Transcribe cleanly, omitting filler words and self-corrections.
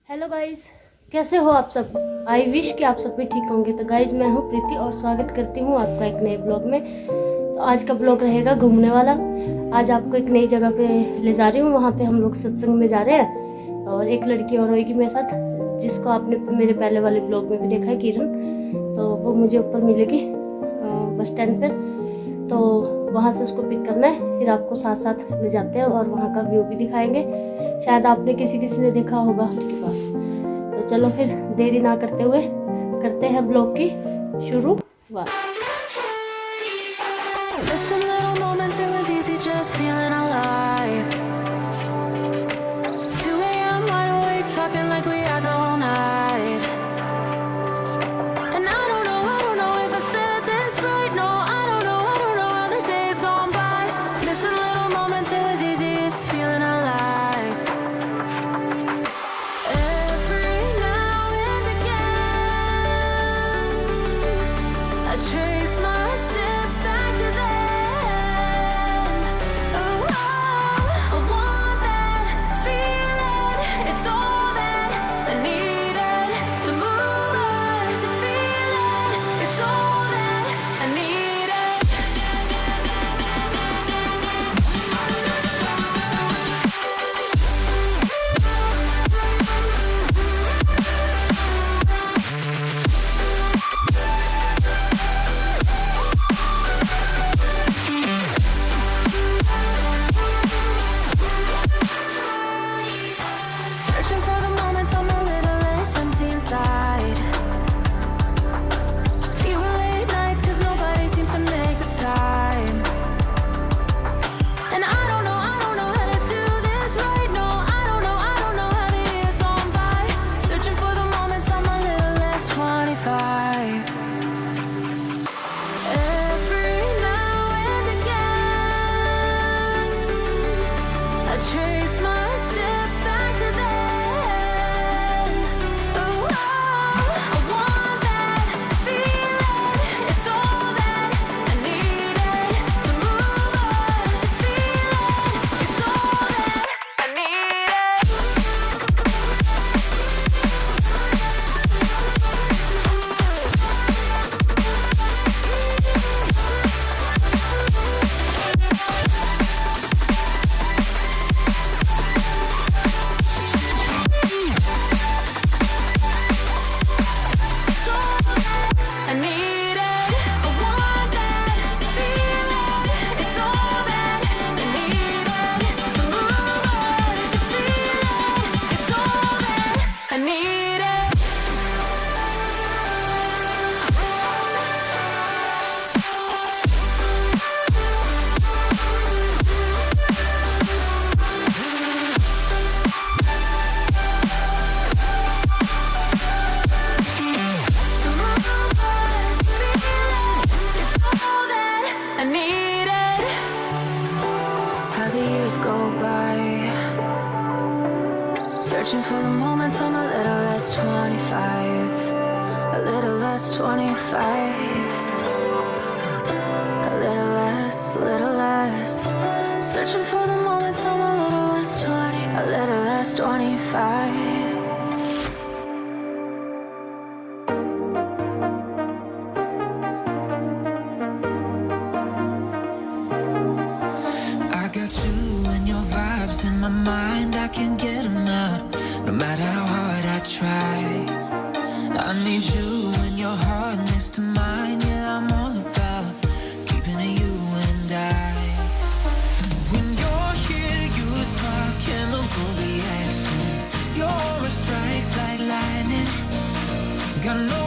Hello guys, कैसे हो आप सब। आई विश कि आप सब भी ठीक होंगे। तो गाइस, मैं हूँ प्रीति और स्वागत करती हूँ आपका एक नए ब्लॉग में। तो आज का ब्लॉग रहेगा घूमने वाला। आज आपको एक नई जगह पे ले जा रही हूँ। वहाँ पे हम लोग सत्संग में जा रहे हैं और एक लड़की और होगी मेरे साथ, जिसको आपने मेरे पहले वाले ब्लॉग में भी देखा है, किरण। तो वो मुझे ऊपर मिलेगी बस स्टैंड पर। तो वहाँ से उसको पिक करना है, फिर आपको साथ साथ ले जाते हैं और वहाँ का व्यू भी दिखाएंगे। शायद आपने किसी ने देखा होगा उसके पास। तो चलो फिर देरी ना करते हुए करते हैं ब्लॉग की शुरुआत। Searching for the moments I'm a little less 25, a little less 25, a little less. Searching for the moments I'm a little less 20, a little less 25. I got you and your vibes in my mind, I can't get them out. No matter how hard I try, I need you and your heart next to mine. Yeah, I'm all about keeping it you and I. When you're here, you spark chemical reactions. Your aura strikes like lightning. Got no